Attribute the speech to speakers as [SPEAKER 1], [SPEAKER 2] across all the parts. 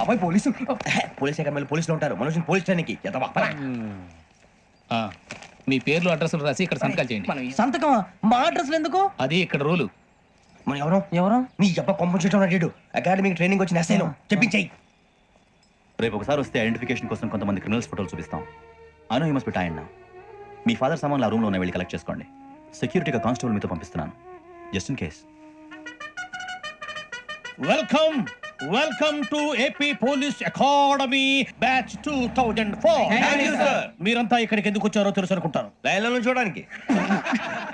[SPEAKER 1] బాబాయ్ police.
[SPEAKER 2] Police అకాడమీలో పోలీసులు ఉంటారు, మనుషులు పోలీస్ ట్రైనింగ్కి
[SPEAKER 3] మీ పేర్లు అడ్రస్లు రాసి ఇక్కడ సంతకాలు చేయండి.
[SPEAKER 1] సంతకం మా అడ్రస్లు ఎందుకు?
[SPEAKER 3] అది ఇక్కడ రూలు.
[SPEAKER 2] మనం ఎవరు
[SPEAKER 1] ఎవరు?
[SPEAKER 2] నీ అబ్బా పంపించడం అడిగాడు. అకాడమిక్ ట్రైనింగ్ వచ్చిన ఎస్ఐలో చెప్పించాయి.
[SPEAKER 4] రేపు ఒకసారి వస్తే ఐడెంటిఫికేషన్ కోసం కొంతమంది క్రిమినల్స్ ఫోటోలు చూపిస్తాం. I know you must be tired now. Me father సామాన్లు ఆ రూమ్లోనే వెళ్ళి కలెక్ట్ చేసుకోండి. సెక్యూరిటీగా కానిస్టేబుల్ మీతో పంపిస్తున్నాను, just in case.
[SPEAKER 5] Welcome to AP police academy batch 2004. మీరంతా ఇక్కడికి ఎందుకు వచ్చారో తెలుసు అనుకుంటాను.
[SPEAKER 2] లైన్లో చూడడానికి.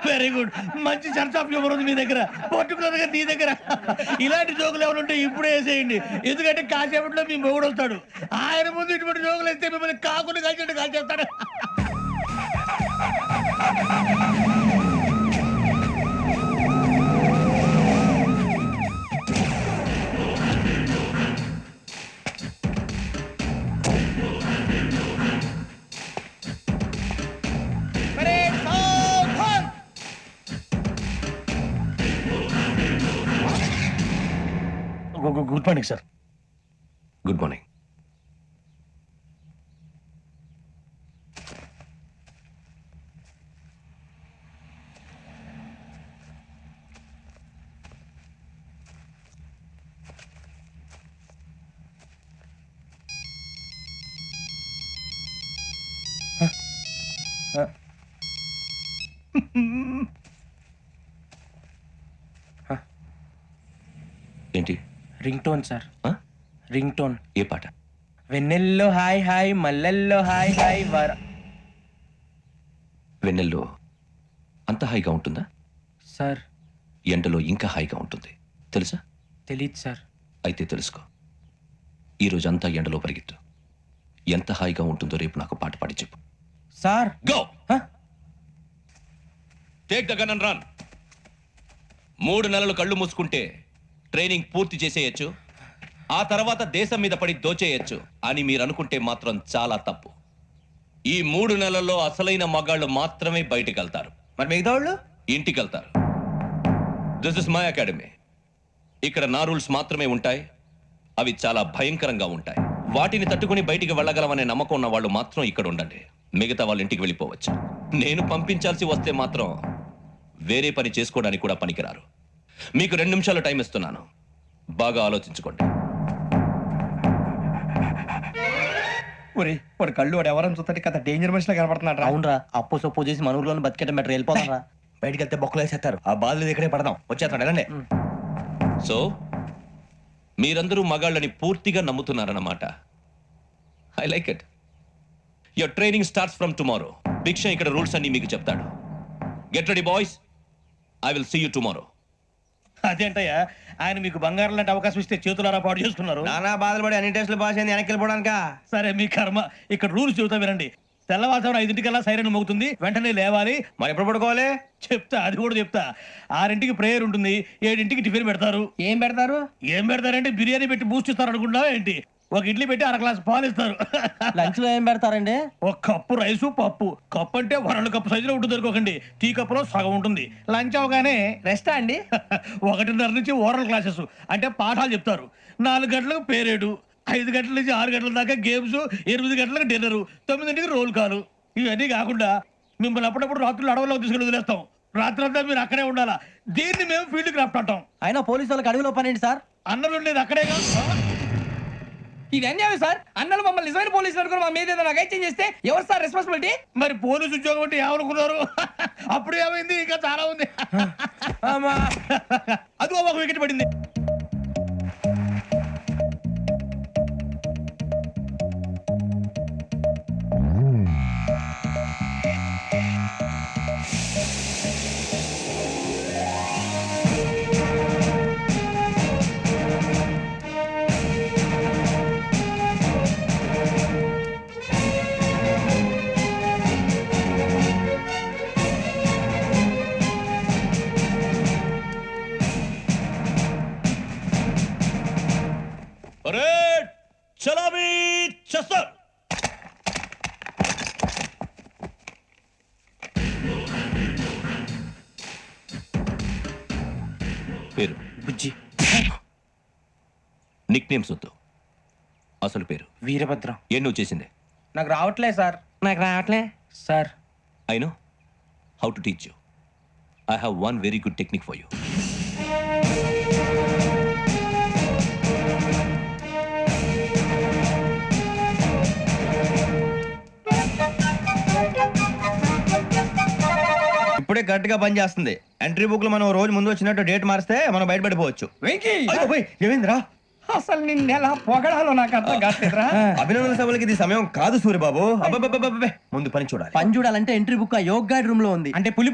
[SPEAKER 5] వెరీ గుడ్, మంచి చర్చ ఆఫ్ హ్యూమర్ ఉంది మీ దగ్గర, పర్టికులర్ గా నీ దగ్గర. ఇలాంటి జోకులు ఎవరు ఉంటే ఇప్పుడే వేసేయండి, ఎందుకంటే కాసేపట్లో మీ మొగుడు వస్తాడు. ఆయన ముందు ఇటువంటి జోకులు వేస్తే మిమ్మల్ని కాకుండా కాల్చేట్టు కాల్చేస్తాడు. Good morning sir.
[SPEAKER 2] Good morning. ఏంటి?
[SPEAKER 1] Ringtone sir, ringtone.
[SPEAKER 2] ఏ పాట?
[SPEAKER 1] వెన్నెల్లో హాయ్ హాయ్, మల్లెల్లో హాయ్ హాయ్ వర.
[SPEAKER 2] వెన్నెల్లో అంత హాయిగా ఉంటుందా
[SPEAKER 1] సార్?
[SPEAKER 2] ఎండలో ఇంకా హాయిగా ఉంటుంది తెలుసా?
[SPEAKER 1] తెలీదు సార్.
[SPEAKER 2] అయితే తెలుసుకో, ఈరోజు అంతా ఎండలో పరిగెత్తు. ఎంత హాయిగా ఉంటుందో రేపు నాకు పాట పాడి చెప్పు.
[SPEAKER 1] Sir
[SPEAKER 2] go. Take the gun and run. 3 నెలలు కళ్ళు మూసుకుంటే ట్రైనింగ్ పూర్తి చేసేయచ్చు, ఆ తర్వాత దేశం మీద పడి దోచేయచ్చు అని మీరు అనుకుంటే మాత్రం చాలా తప్పు. ఈ 3 నెలల్లో అసలైన మగాళ్ళు మాత్రమే బయటికి వెళ్తారు.
[SPEAKER 1] మరి మిగతా వాళ్ళు
[SPEAKER 2] ఇంటికి వెళ్తారు. This is my academy. ఇక్కడ నా రూల్స్ మాత్రమే ఉంటాయి, అవి చాలా భయంకరంగా ఉంటాయి. వాటిని తట్టుకుని బయటికి వెళ్ళగలమనే నమ్మకం ఉన్న వాళ్ళు మాత్రం ఇక్కడ ఉండండి, మిగతా వాళ్ళు ఇంటికి వెళ్ళిపోవచ్చు. నేను పంపించాల్సి వస్తే మాత్రం వేరే పని చేసుకోవడానికి కూడా పనికిరారు. మీకు 2 నిమిషాలు టైం ఇస్తున్నాను, బాగా ఆలోచించుకోండి.
[SPEAKER 1] వాడు కళ్ళు వాడు ఎవరైనా చూస్తే కదా డేంజర్ మనిషిలో కనపడుతున్నాడు.
[SPEAKER 6] అవునరా, అప్పు సొప్పు చేసి మన ఊర్లో బతికేయడం బెటర్. వెళ్ళిపోతారా?
[SPEAKER 2] బయటికి వెళ్తే బొక్కలు వేసేస్తారు, ఆ బాధలు ఇక్కడే పడదాం. వచ్చేస్తాడు వెళ్ళండి. సో మీరందరూ మగాళ్ళని పూర్తిగా నమ్ముతున్నారన్నమాట. I like it. Your training starts from tomorrow. Bhiksha ఇక్కడ రూల్స్ అన్ని మీకు చెప్తాడు. Get ready boys, I will see you tomorrow.
[SPEAKER 5] అదేంటయ్యా, ఆయన మీకు బంగారం లాంటి అవకాశం ఇస్తే చేతులారా పాటు చేసుకున్నారు.
[SPEAKER 2] నానా బాధలు పడి అన్ని టెస్టులు పాస్ అయింది, వెనక్కి వెళ్ళిపోవడానికా?
[SPEAKER 5] సరే మీ కర్మ. ఇక్కడ రూల్స్ చెబుతా వినండి. తెల్లవారుజామున 5 సైరన్ మోగుతుంది, వెంటనే లేవాలి.
[SPEAKER 2] మరి ఎప్పుడు పడుకోవాలి?
[SPEAKER 5] చెప్తా, అది కూడా చెప్తా. 6 ప్రేయర్ ఉంటుంది, 7 టిఫిన్ పెడతారు.
[SPEAKER 1] ఏం పెడతారు?
[SPEAKER 5] ఏం పెడతారంటే బిర్యానీ పెట్టి బూస్ట్ ఇస్తారు అనుకుంటున్నావా ఏంటి? ఒక ఇడ్లీ పెట్టి 1 గ్లాస్ పాలు ఇస్తారు.
[SPEAKER 6] లంచ్ లో ఏం పెడతారండి?
[SPEAKER 5] ఒక కప్పు రైసు పప్పు. కప్పు అంటే 1 కప్పు సైజులో ఉంటుంది అనుకోకండి, టీ కప్పులో సగం ఉంటుంది. లంచ్ అవగానే
[SPEAKER 1] రెస్టా అండి?
[SPEAKER 5] 1:30 నుంచి ఓరల్ క్లాసెస్ అంటే పాఠాలు చెప్తారు. 4 గంటలకు పేరేడు, 5 గంటల నుంచి 6 గంటల దాకా గేమ్స్, 8 గంటలకు డిన్నర్, 9ంటికి రోల్ కాలు. ఇవన్నీ కాకుండా మిమ్మల్ని అప్పుడప్పుడు రాత్రులు అడవుల్లో తీసుకెళ్ళి వదిలేస్తాం. రాత్రంతా మీరు అక్కడే ఉండాలా. దీన్ని మేము ఫీల్డ్ క్రాఫ్ట్ అంటాం.
[SPEAKER 6] అయినా పోలీసు వాళ్ళకి అడవిలో పని ఏంటి సార్?
[SPEAKER 5] అన్నలు ఉండేది అక్కడే కాదు.
[SPEAKER 1] ఇది అన్యాయం సార్. అన్నలు మమ్మల్ని నిజమైన పోలీసులు అనుకుని మా మీద ఏదైనా చేంజ్ చేస్తే ఎవరు సార్ రెస్పాన్సిబిలిటీ?
[SPEAKER 5] మరి పోలీసు ఉద్యోగం అంటే ఏమనుకున్నారు? అప్పుడు ఏమైంది, ఇంకా చాలా ఉంది. అదిగో ఒక వికెట్ పడింది. చలాబీ చేస్తారు. పేరు
[SPEAKER 2] బుజ్జి. నిక్ నేమ్స్ వద్దు, అసలు పేరు
[SPEAKER 6] వీరభద్రం.
[SPEAKER 2] ఏ నువ్వు చేసింది?
[SPEAKER 6] నాకు రావట్లే సార్. నాకు రావట్లే sir.
[SPEAKER 2] I know how to teach you. I have one very good technique for you.
[SPEAKER 7] ఇప్పుడే కరెక్ట్ గా పని చేస్తుంది. ఎంట్రీ బుక్ లో మనం రోజు ముందు వచ్చినట్టు డేట్ మారిస్తే మనం బయటపడిపోవచ్చు.
[SPEAKER 1] వెంకీ
[SPEAKER 7] ఏమైందిరా?
[SPEAKER 1] అసలు నిన్ను ఎలా పొగడాలో నాకు అర్థం కావట్లేదురా.
[SPEAKER 7] అభినందన సభలకి ఇది సమయం కాదు సూర్యబాబు. అబ్బబ్బబ్బబ్బబ్బే. ముందు పని చూడాలి.
[SPEAKER 6] పని చూడాలంటే ఎంట్రీ బుక్ ఆ యోగ్ గైడ్ రూమ్ లో ఉంది. అంటే పులి